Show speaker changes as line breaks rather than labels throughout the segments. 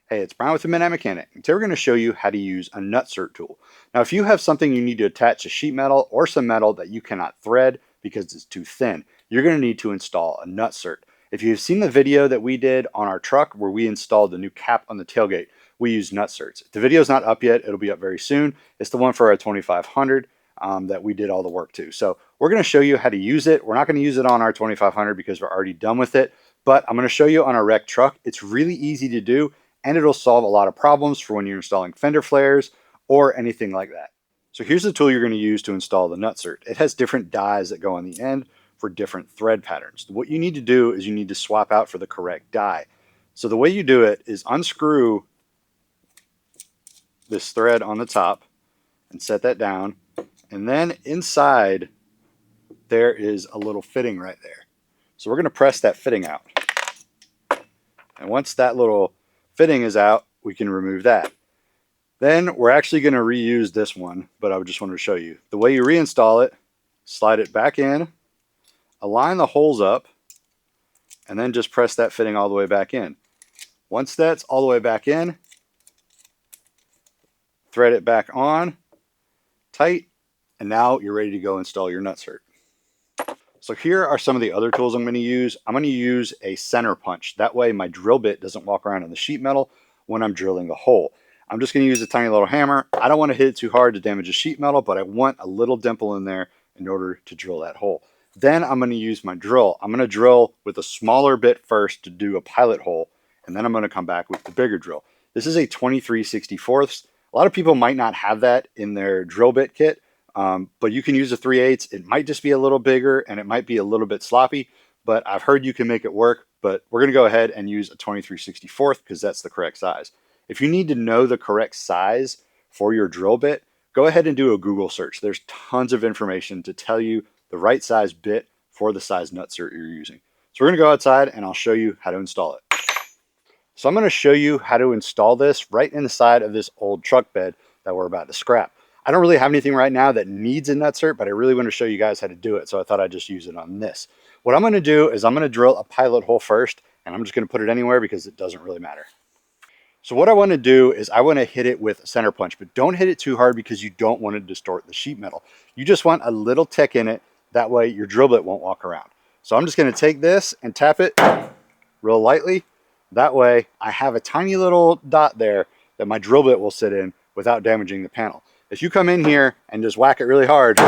Hey, it's Brian with the Midnight Mechanic. Today we're going to show you how to use a Nutsert tool. Now, if you have something you need to attach to sheet metal or some metal that you cannot thread because it's too thin, you're going to need to install a Nutsert. If you've seen the video that we did on our truck where we installed the new cap on the tailgate, we use Nutserts. If the video's not up yet, it'll be up very soon. It's the one for our 2500 that we did all the work to. So we're going to show you how to use it. We're not going to use it on our 2500 because we're already done with it, but I'm going to show you on a wrecked truck. It's really easy to do, and it'll solve a lot of problems for when you're installing fender flares or anything like that. So here's the tool you're going to use to install the Nutsert. It has different dies that go on the end for different thread patterns. What you need to do is you need to swap out for the correct die. So the way you do it is unscrew this thread on the top and set that down, and then inside there is a little fitting right there. So we're going to press that fitting out, and once that little fitting is out, we can remove that. Then we're actually going to reuse this one, but I just wanted to show you. The way you reinstall it, slide it back in, align the holes up, and then just press that fitting all the way back in. Once that's all the way back in, thread it back on, tight, and now you're ready to go install your Nutsert. So here are some of the other tools I'm going to use. I'm going to use a center punch. That way my drill bit doesn't walk around on the sheet metal when I'm drilling the hole. I'm just going to use a tiny little hammer. I don't want to hit it too hard to damage the sheet metal, but I want a little dimple in there in order to drill that hole. Then I'm going to use my drill. I'm going to drill with a smaller bit first to do a pilot hole, and then I'm going to come back with the bigger drill. This is a 23/64. A lot of people might not have that in their drill bit kit. But you can use a 3/8. It might just be a little bigger and it might be a little bit sloppy, but I've heard you can make it work. But we're going to go ahead and use a 23/64 because that's the correct size. If you need to know the correct size for your drill bit, go ahead and do a Google search. There's tons of information to tell you the right size bit for the size Nutsert you're using. So we're going to go outside and I'll show you how to install it. So I'm going to show you how to install this right in the side of this old truck bed that we're about to scrap. I don't really have anything right now that needs a Nutsert, but I really want to show you guys how to do it, so I thought I'd just use it on this. What I'm going to do is I'm going to drill a pilot hole first, and I'm just going to put it anywhere because it doesn't really matter. So what I want to do is I want to hit it with a center punch, but don't hit it too hard because you don't want to distort the sheet metal. You just want a little tick in it, that way your drill bit won't walk around. So I'm just going to take this and tap it real lightly. That way I have a tiny little dot there that my drill bit will sit in without damaging the panel. If you come in here and just whack it really hard,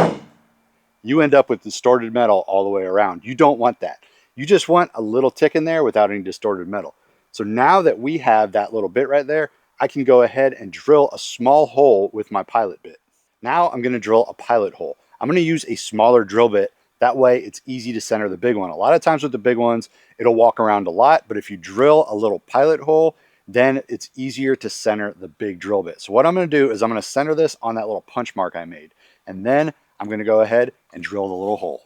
you end up with distorted metal all the way around. You don't want that. You just want a little tick in there without any distorted metal. So now that we have that little bit right there, I can go ahead and drill a small hole with my pilot bit. Now I'm going to drill a pilot hole. I'm going to use a smaller drill bit. That way it's easy to center the big one. A lot of times with the big ones, it'll walk around a lot, but if you drill a little pilot hole, then it's easier to center the big drill bit. So what I'm going to do is I'm going to center this on that little punch mark I made. And then I'm going to go ahead and drill the little hole.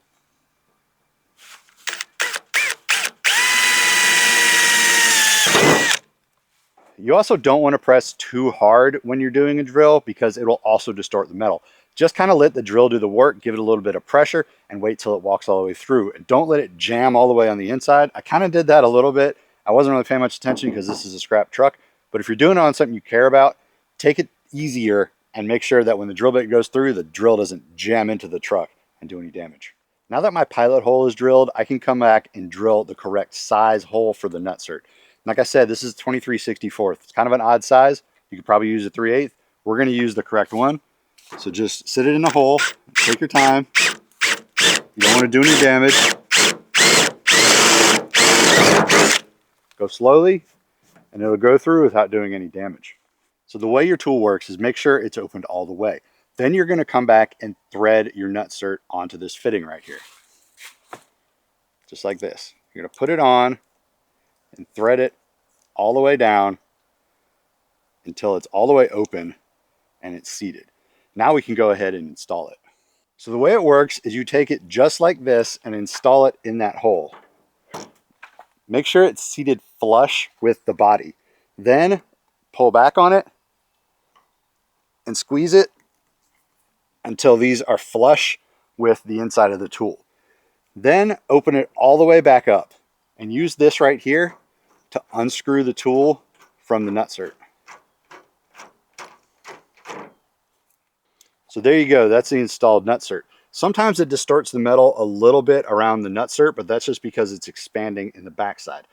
You also don't want to press too hard when you're doing a drill because it will also distort the metal. Just kind of let the drill do the work, give it a little bit of pressure, and wait till it walks all the way through. And don't let it jam all the way on the inside. I kind of did that a little bit. I wasn't really paying much attention because this is a scrap truck. But if you're doing it on something you care about, take it easier and make sure that when the drill bit goes through, the drill doesn't jam into the truck and do any damage. Now that my pilot hole is drilled, I can come back and drill the correct size hole for the Nutsert. Like I said, this is 23/64. It's kind of an odd size. You could probably use a 3/8. We're going to use the correct one. So just sit it in the hole, take your time. You don't want to do any damage. Go slowly, and it'll go through without doing any damage. So the way your tool works is make sure it's opened all the way. Then you're going to come back and thread your Nutsert onto this fitting right here. Just like this. You're going to put it on and thread it all the way down until it's all the way open and it's seated. Now we can go ahead and install it. So the way it works is you take it just like this and install it in that hole. Make sure it's seated flush with the body. Then pull back on it and squeeze it until these are flush with the inside of the tool. Then open it all the way back up and use this right here to unscrew the tool from the Nutsert. So there you go. That's the installed Nutsert. Sometimes it distorts the metal a little bit around the Nutsert, but that's just because it's expanding in the backside.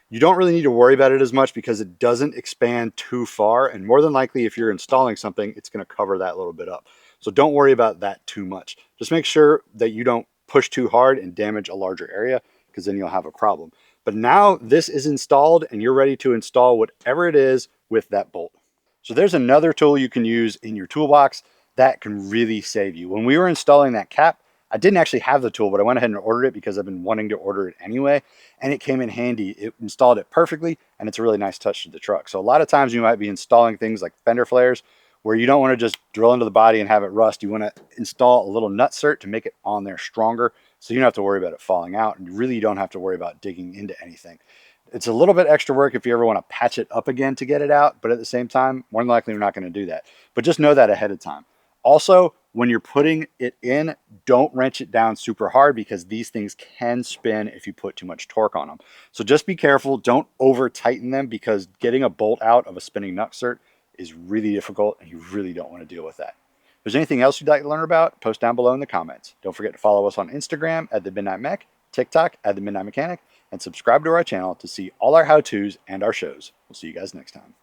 You don't really need to worry about it as much because it doesn't expand too far, and more than likely if you're installing something, it's going to cover that little bit up. So don't worry about that too much. Just make sure that you don't push too hard and damage a larger area, because then you'll have a problem. But now this is installed and you're ready to install whatever it is with that bolt. So there's another tool you can use in your toolbox that can really save you. When we were installing that cap, I didn't actually have the tool, but I went ahead and ordered it because I've been wanting to order it anyway, and it came in handy. It installed it perfectly, and it's a really nice touch to the truck. So a lot of times you might be installing things like fender flares where you don't want to just drill into the body and have it rust. You want to install a little nutsert to make it on there stronger, so you don't have to worry about it falling out, and you really don't have to worry about digging into anything. It's a little bit extra work if you ever want to patch it up again to get it out, but at the same time, more than likely, you're not going to do that. But just know that ahead of time. Also, when you're putting it in, don't wrench it down super hard because these things can spin if you put too much torque on them. So just be careful. Don't over tighten them because getting a bolt out of a spinning nutsert is really difficult and you really don't want to deal with that. If there's anything else you'd like to learn about, post down below in the comments. Don't forget to follow us on Instagram at The Midnight Mech, TikTok at The Midnight Mechanic, and subscribe to our channel to see all our how-tos and our shows. We'll see you guys next time.